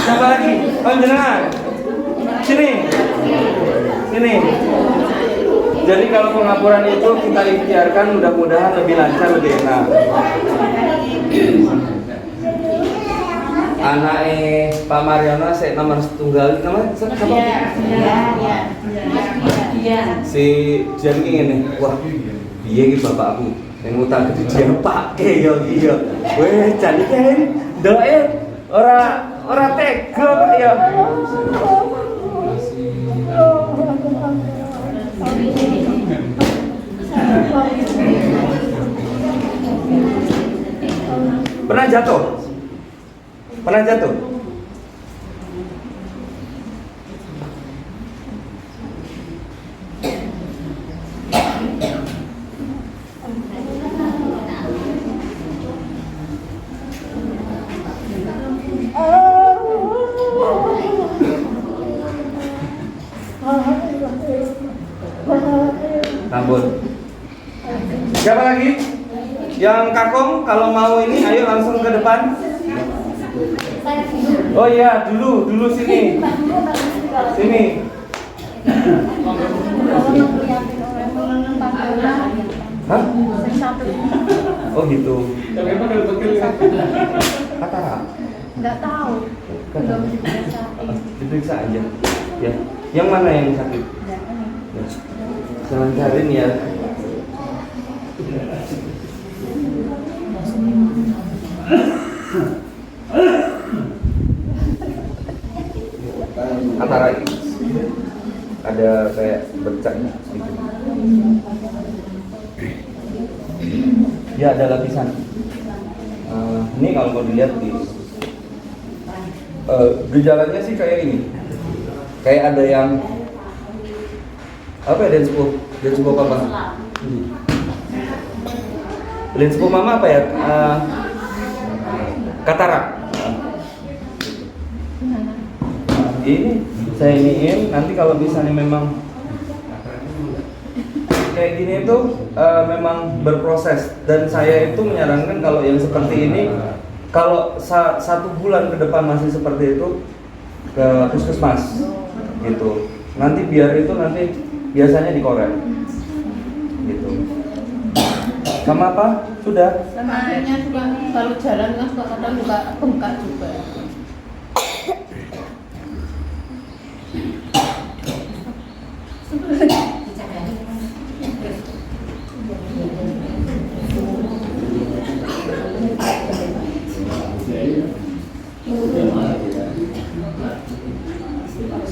Siapa lagi? Oh, jenengan. Sini. Sini. Jadi kalau pengapuran itu kita ikhtiarkan, mudah-mudahan lebih lancar, lebih enak. Anaknya Pak Mariono saya nomor tunggal nama siapa? Iya. Si Jan ini, wah, dia ini bapakku. Yang utang gede dia pakai yo iya. Weh, jadi kan doain ora tega Pak ya. Pernah jatuh? Pernah jatuh? Rambut. Siapa lagi? Yang kakung kalau mau ini ayo langsung ke depan. Oh iya, dulu sini. Sini. Hah? Oh gitu. Katarak. Enggak tahu. Belum diperiksa. Diperiksa aja. Ya. Yang mana yang sakit? Selancarin ya. Antara ada kayak bercak gitu. Ya ada lapisan. Ini kalau mau dilihat di gejalanya sih kayak ini. Kayak ada yang apa ya, denspo apa? Denspo mama apa ya? Katarak. Ini saya iniin nanti kalau misalnya memang kayak gini itu memang berproses, dan saya itu menyarankan kalau yang seperti ini kalau 1 bulan ke depan masih seperti itu ke puskesmas gitu. Nanti biar itu nanti biasanya dikorek gitu. Sama apa? Sudah? Sama akhirnya juga kalau jalan kan suka kadang juga bengkak juga.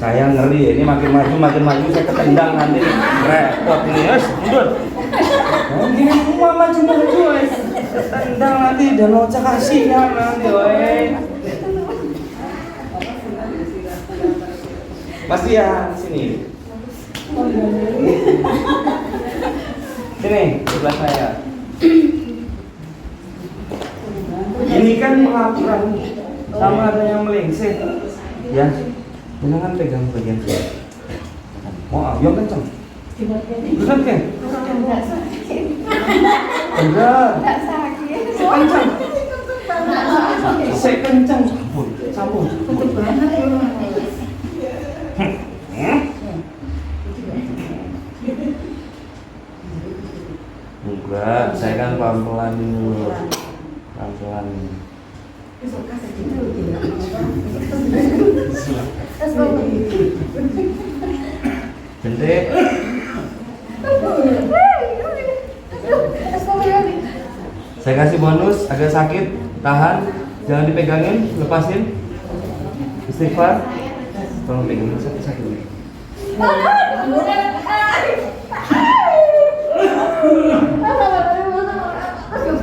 Saya ngeri, ini makin maju saya ketendang nanti repot nih, mundur. Ini mama maju, tendang nanti dan loca kasihan nanti, Mas ya, sini. Sini, sebelah saya. Ini kan pengapuran sama ada yang melengseh, ya. Jangan pegang bagian sini. Mau yang kencang. Bukan kan? Enggak. Kencang. Saya kencang. Sambung. Enggak, saya kan pelan-pelan dulu. Pelan-pelan. Gede. Saya kasih bonus, agak sakit, tahan, jangan dipegangin, lepasin. Istighfar. Tolong pegangin sakit-sakit.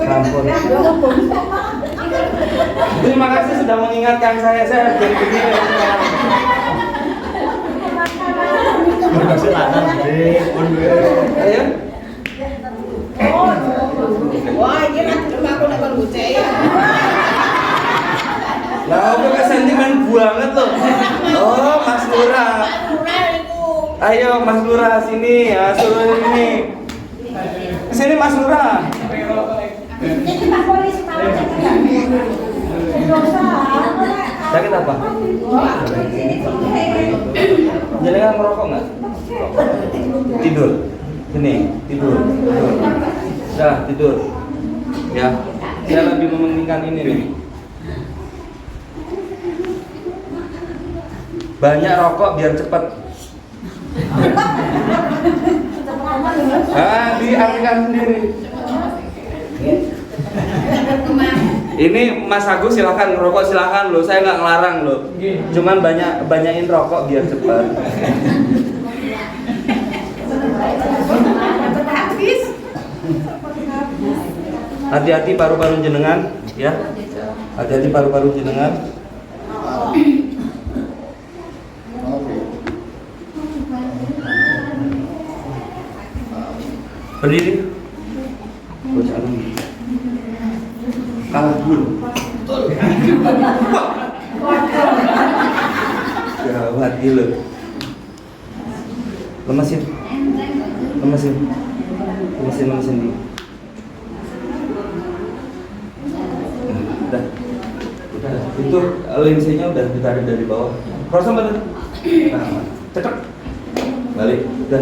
Ampun. Terima kasih sudah mengingatkan saya jadi begini sekarang. Makasih tangan gede, Ayo. Wah, ini nanti aku nak berbuce ya. Lah, kok sentimen banget loh. Oh, Mas Lurah. Ayo Mas Lurah sini, ya suruh ini. Sini Mas Lurah. Ini Pak Polisi, Pak. Sakit apa? Jenengan merokok nggak? Tidur. Sini, tidur. Dah, tidur. Ya, saya lebih mementingkan ini nih. Banyak rokok biar cepat. Diartikan sendiri. Ini Mas Agus silahkan ngerokok, silahkan loh, saya nggak ngelarang loh. Cuman banyakin rokok biar cepat. Hati-hati paru-paru jenengan, ya. Hati-hati paru-paru jenengan. Berdiri. Kalah dulu. Gawat gila. Lemesin. Lemesin. Udah. Itu lensinya udah ditarik dari bawah. Cross bener. Nah, cekek. Balik. Udah.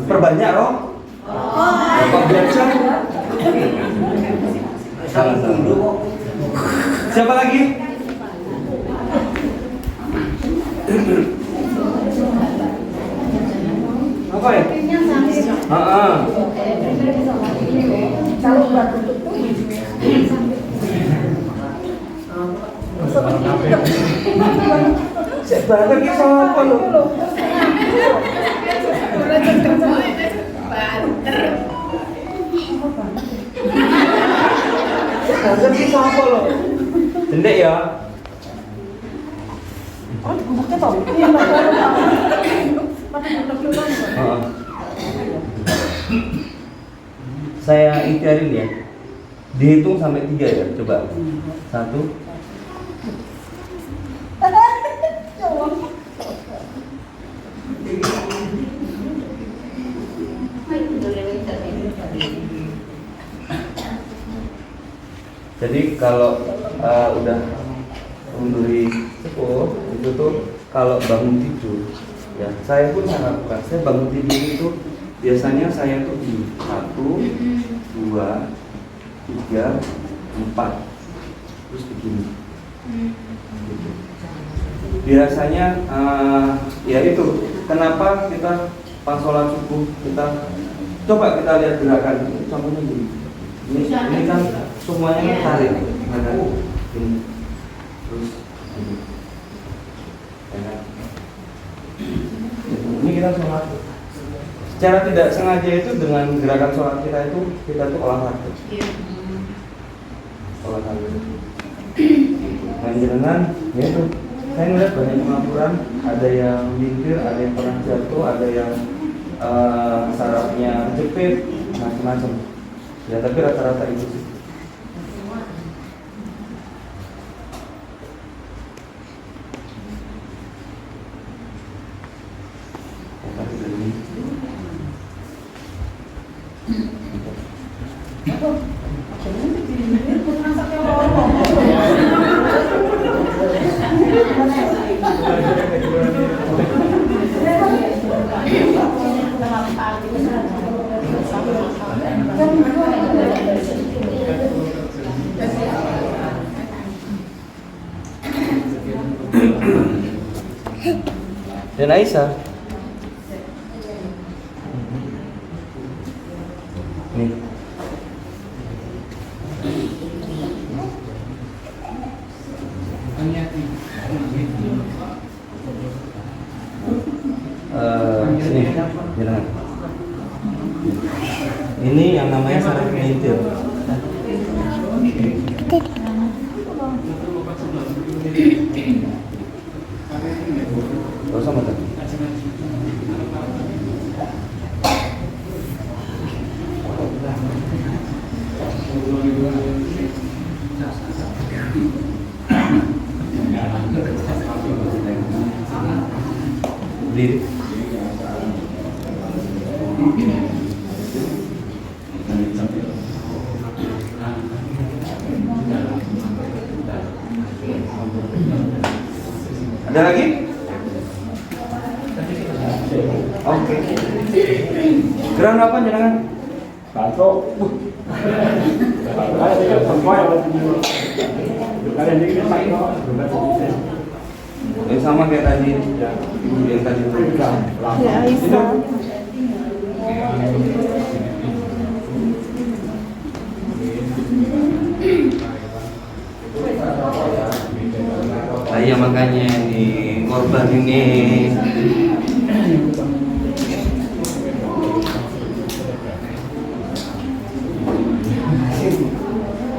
Perbanyak roh. Bapak biasa. Salah. Siapa lagi? Apa ya? Sebenarnya kita apa lo? Sebenarnya kita apa lo? Cendek ya? Saya ikhtiarin ya. Dihitung sampai 3 ya, coba. 1. Jadi kalau udah menduri sepuh itu tuh kalau bangun tidur ya saya pun harapkan saya bangun tidur itu biasanya saya tuh di 1, 2, 3, 4 terus begini gitu. Biasanya ya itu kenapa kita pas sholat subuh kita coba kita lihat gerakan contohnya gini ini kan semuanya tarik ini terus ini kita sholat secara tidak sengaja itu dengan gerakan sholat kita tuh olahraga main jenengan ya itu saya melihat banyak pengaturan ada yang minggir, ada yang pernah jatuh, ada yang sarafnya jepit macam-macam ya tapi rata-rata itu sih. Dan Aisyah nih sini jalan. Ini yang namanya saraf penyintil. Terus sama tadi. Berdiri. Ada lagi? Oke. Gerak apa jenengan? Batuk. Kalian ini semua yang kalian ini batuk. Sama kayak tadi. Yang tadi itu. Ya, Aisyah. Iya makanya ini korban ini.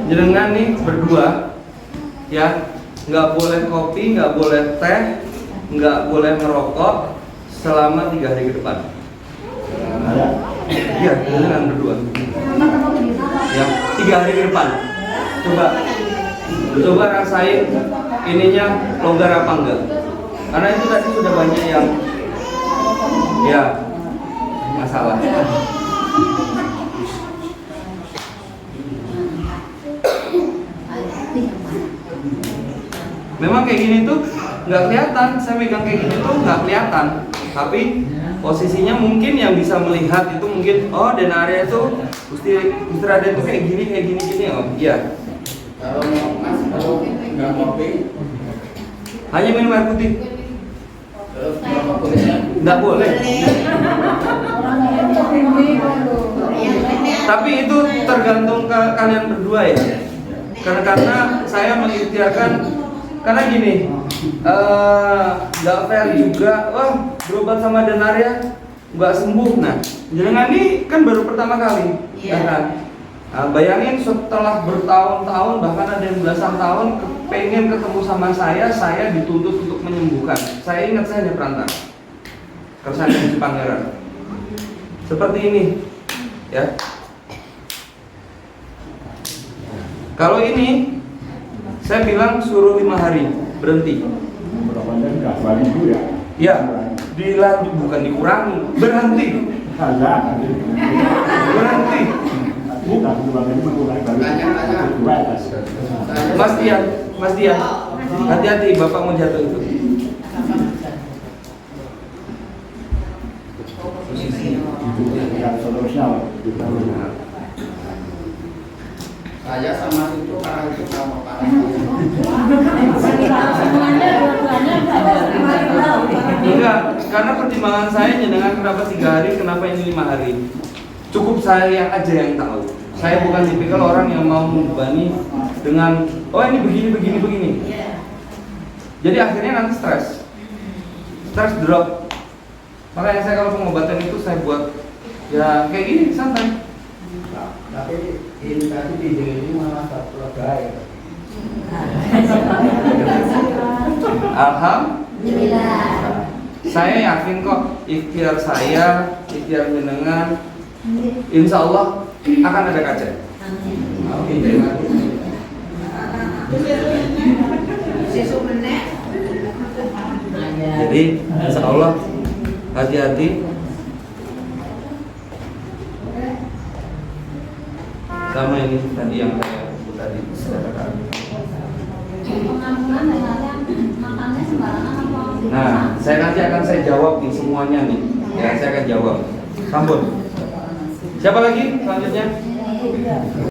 Jenengan nih berdua ya, nggak boleh kopi, nggak boleh teh, nggak boleh merokok selama 3 hari ke depan. Iya, jenengan berdua. Ya, 3 hari ke depan. Coba rasain ininya longgar apa enggak? Karena itu tadi sudah banyak yang ya masalah. Memang kayak gini tuh nggak kelihatan, saya megang kayak gini tuh nggak kelihatan. Tapi posisinya mungkin yang bisa melihat itu mungkin, oh Denaria itu Gusti Raden itu kayak gini oh iya. Kalau nggak kopi, Hanya minum air putih, terus nggak boleh. nggak boleh. Tapi itu tergantung ke kalian berdua ya. Karena saya mengikhtiarkan, karena gini, nggak fair juga. Wah, berobat sama Denaria nggak sembuh. Nah, jenengan ini kan baru pertama kali, ya kan? Nah, bayangin setelah bertahun-tahun, bahkan ada yang belasan tahun, pengen ketemu sama saya dituntut untuk menyembuhkan. Saya ingat saya hanya perantara, kersane di Pangeran. Seperti ini, ya. Kalau ini, saya bilang suruh 5 hari berhenti. Ya, bukan dikurangi, berhenti. Berhenti. Mas Dian, hati-hati, Bapak mau jatuh itu. Saya sama itu parah itu sama parah. Enggak, karena pertimbangan saya jenengan kenapa 3 hari, kenapa ini 5 hari. Cukup saya aja yang tahu. Saya bukan tipikal orang yang mau membebani dengan, oh ini begini. Jadi akhirnya nanti stres drop. Makanya saya kalau pengobatan itu saya buat ya kayak gini, santai. Tapi ini tadi ini malah satu lega. Alhamdulillah. Saya yakin kok ikhtiar saya, ikhtiar jenengan, insya Allah akan ada kaca. Jadi insya Allah hati-hati. Sama ini tadi yang saya sebut tadi. Nah, nanti akan saya jawab nih semuanya nih. Ya, saya akan jawab. Sambut. Siapa lagi selanjutnya?